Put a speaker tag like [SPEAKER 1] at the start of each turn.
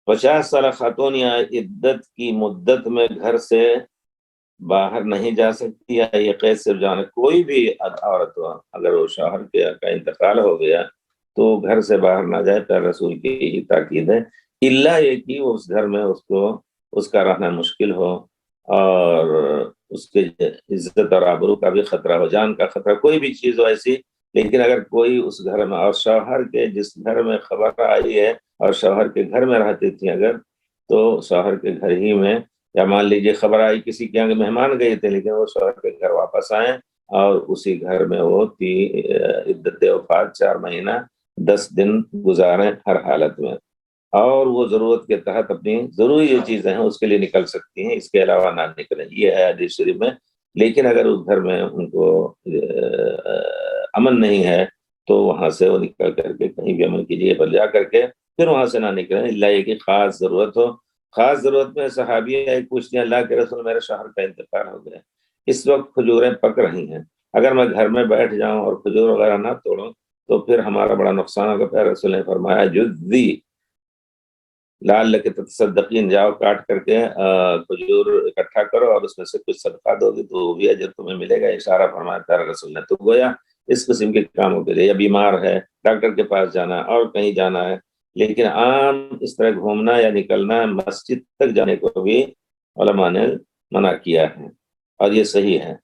[SPEAKER 1] 50 سالہ خاتون یا عدت کی مدت میں گھر سے باہر نہیں جا سکتی، یا یہ قید صرف جانا کوئی بھی عورت ہو، اگر وہ شوہر کا انتقال ہو گیا تو گھر سے باہر نہ جائے، پیارے رسول کی یہی تاکید ہے، الا یہ کہ وہ اس گھر میں اس کا رہنا مشکل ہو، اور اس کے عزت اور آبرو کا بھی خطرہ ہو، جان کا خطرہ، کوئی بھی چیز ہو ایسی۔ لیکن اگر کوئی اس گھر میں، اور شوہر کے جس گھر میں خبر آئی ہے اور شوہر کے گھر میں رہتی تھی اگر، تو شوہر کے گھر ہی میں، یا مان لیجیے خبر آئی کسی کے یہاں مہمان گئے تھے لیکن وہ شوہر کے گھر واپس آئے، اور اسی گھر میں وہ عدت وفات 4 مہینہ 10 دن گزاریں ہر حالت میں، اور وہ ضرورت کے تحت اپنی ضروری جو چیزیں ہیں اس کے لیے نکل سکتی ہیں، اس کے علاوہ نہ نکلیں، یہ ہے حدیث شریف میں۔ لیکن اگر اس گھر میں ان کو امن نہیں ہے تو وہاں سے وہ نکل کر کے کہیں بھی امن کی جگہ پر جا کر کے پھر وہاں سے نہ نکلیں، اللہ یہ کہ خاص ضرورت ہو۔ خاص ضرورت میں صحابیہ ایک پوچھتے ہیں، اللہ کے رسول میرے شوہر کا انتقال ہو گیا، اس وقت کھجوریں پک رہی ہیں، اگر میں گھر میں بیٹھ جاؤں اور کھجور وغیرہ نہ توڑوں تو پھر ہمارا بڑا نقصان ہوگا۔ پیارے رسول نے فرمایا جذی لعلک تتصدقین، جاؤ کاٹ کر کے کھجور اکٹھا کرو اور اس میں سے کچھ صدقہ دو گی تو وہ بھی اجر تمہیں ملے گا، اشارہ فرمایا پیارے رسول نے۔ تو گویا اس قسم کے کاموں کے لیے، یا بیمار ہے ڈاکٹر کے پاس جانا ہے اور کہیں جانا ہے، لیکن عام اس طرح گھومنا یا نکلنا، مسجد تک جانے کو بھی علماء نے منع کیا ہے، اور یہ صحیح ہے۔